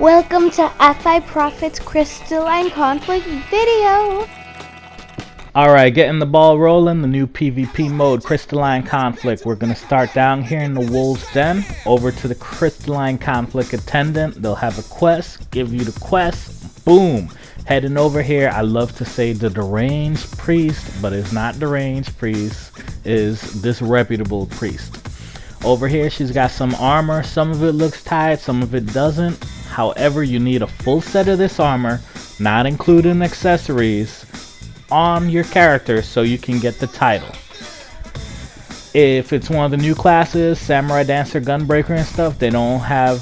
Welcome to FFXIV's Crystalline conflict video. Alright, getting the ball rolling, the new PvP mode, Crystalline Conflict. We're going to start down here in the Wolves Den, over to the Crystalline Conflict Attendant. They'll have a quest, give you the quest, boom. Heading over here, I love to say the deranged priest, but it's not deranged priest, is disreputable priest. Over here, she's got some armor. Some of it looks tight, some of it doesn't. However, you need a full set of this armor, not including accessories, on your character so you can get the title. If it's one of the new classes, Samurai Dancer, Gunbreaker and stuff, they don't have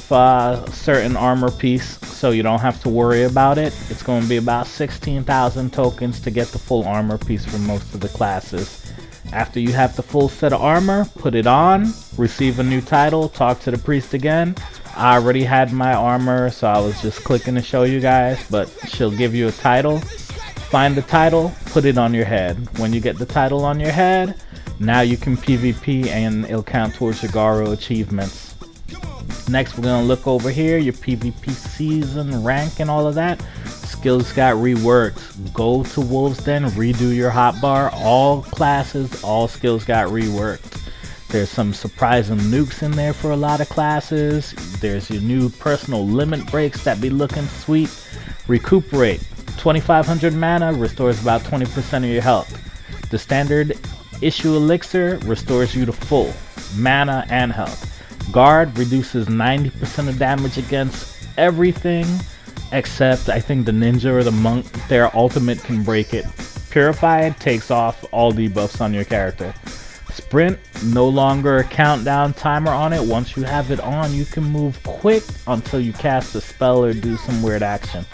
certain armor piece, so you don't have to worry about it. It's going to be about 16,000 tokens to get the full armor piece for most of the classes. After you have the full set of armor, put it on, receive a new title, talk to the priest again. I already had my armor, so I was just clicking to show you guys, but she'll give you a title. Find the title, put it on your head. When you get the title on your head, now you can PvP and it'll count towards your Garo achievements. Next, we're going to look over here, your PvP season, rank, and all of that. Skills got reworked. Go to Wolves Den, redo your hotbar. All classes, all skills got reworked. There's some surprising nukes in there for a lot of classes. There's your new personal limit breaks that be looking sweet. Recuperate. 2500 mana restores about 20% of your health. The standard issue elixir restores you to full mana and health. Guard reduces 90% of damage against everything except I think the ninja or the monk. Their ultimate can break it. Purified takes off all debuffs on your character. Sprint, no longer a countdown timer on it. Once you have it on, you can move quick until you cast a spell or do some weird action.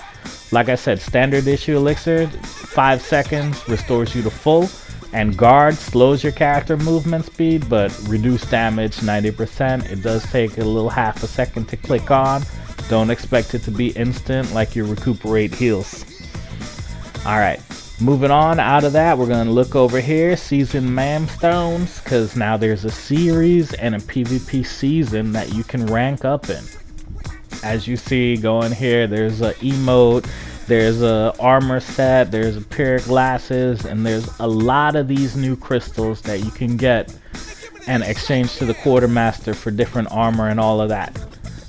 Like I said, standard issue elixir, 5 seconds, restores you to full. And guard slows your character movement speed, but reduced damage 90%. It does take a little half a second to click on. Don't expect it to be instant like your recuperate heals. Alright, moving on out of that, we're going to look over here, Season Mamstones, because now there's a series and a PvP season that you can rank up in. As you see, going here, there's a emote, there's a armor set, there's a pair of glasses, and there's a lot of these new crystals that you can get and exchange to the quartermaster for different armor and all of that.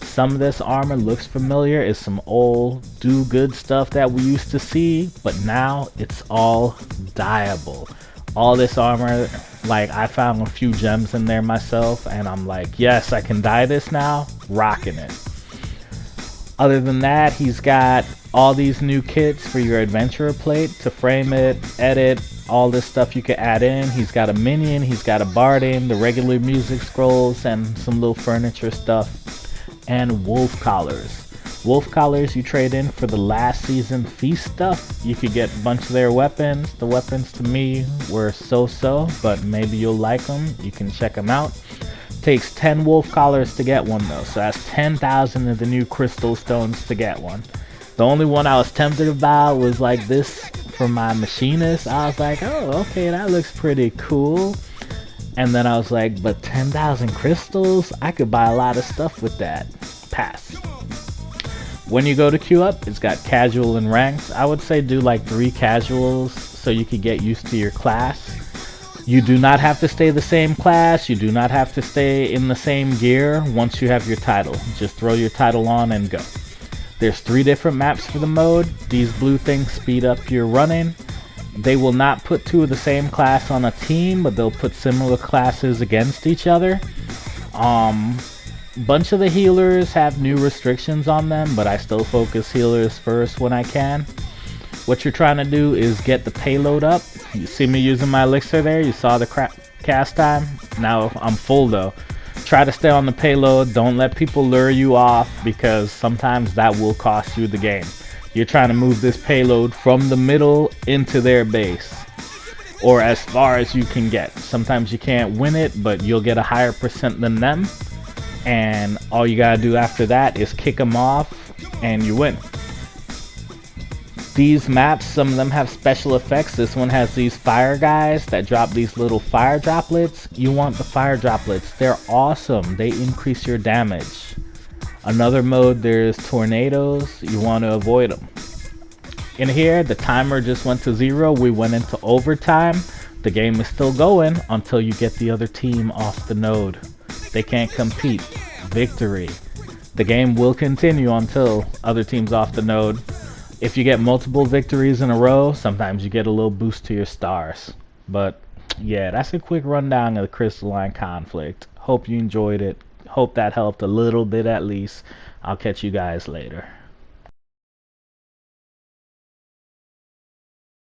Some of this armor looks familiar. It's some old do good stuff that we used to see, but now it's all dyeable. All this armor, like I found a few gems in there myself and I'm like, yes, I can dye this now, rocking it. Other than that, he's got all these new kits for your adventurer plate to frame it, edit, all this stuff you can add in. He's got a minion, he's got a barding, the regular music scrolls, and some little furniture stuff. And wolf collars. Wolf collars you trade in for the last season feast stuff. You could get a bunch of their weapons. The weapons to me were so-so, but maybe you'll like them. You can check them out. Takes 10 wolf collars to get one though, so that's 10,000 of the new crystal stones to get one. The only one I was tempted about was like this for my machinist. I was like, oh, okay, that looks pretty cool. And then I was like, but 10,000 crystals? I could buy a lot of stuff with that. Pass. When you go to queue up, it's got casual and ranked. I would say do like 3 casuals so you could get used to your class. You do not have to stay the same class. You do not have to stay in the same gear once you have your title. Just throw your title on and go. There's 3 different maps for the mode. These blue things speed up your running. They will not put 2 of the same class on a team, but they'll put similar classes against each other. Bunch of the healers have new restrictions on them, but I still focus healers first when I can. What you're trying to do is get the payload up. You see me using my elixir there, you saw the cast time. Now I'm full though. Try to stay on the payload, don't let people lure you off because sometimes that will cost you the game. You're trying to move this payload from the middle into their base, or as far as you can get. Sometimes you can't win it, but you'll get a higher percent than them, and all you gotta do after that is kick them off and you win. These maps, some of them have special effects. This one has these fire guys that drop these little fire droplets. You want the fire droplets. They're awesome. They increase your damage. Another mode, there's tornadoes. You want to avoid them. In here, the timer just went to 0. We went into overtime. The game is still going until you get the other team off the node. They can't compete. Victory. The game will continue until other teams off the node. If you get multiple victories in a row, sometimes you get a little boost to your stars. But yeah, that's a quick rundown of the Crystalline conflict. Hope you enjoyed it. Hope that helped a little bit at least. I'll catch you guys later.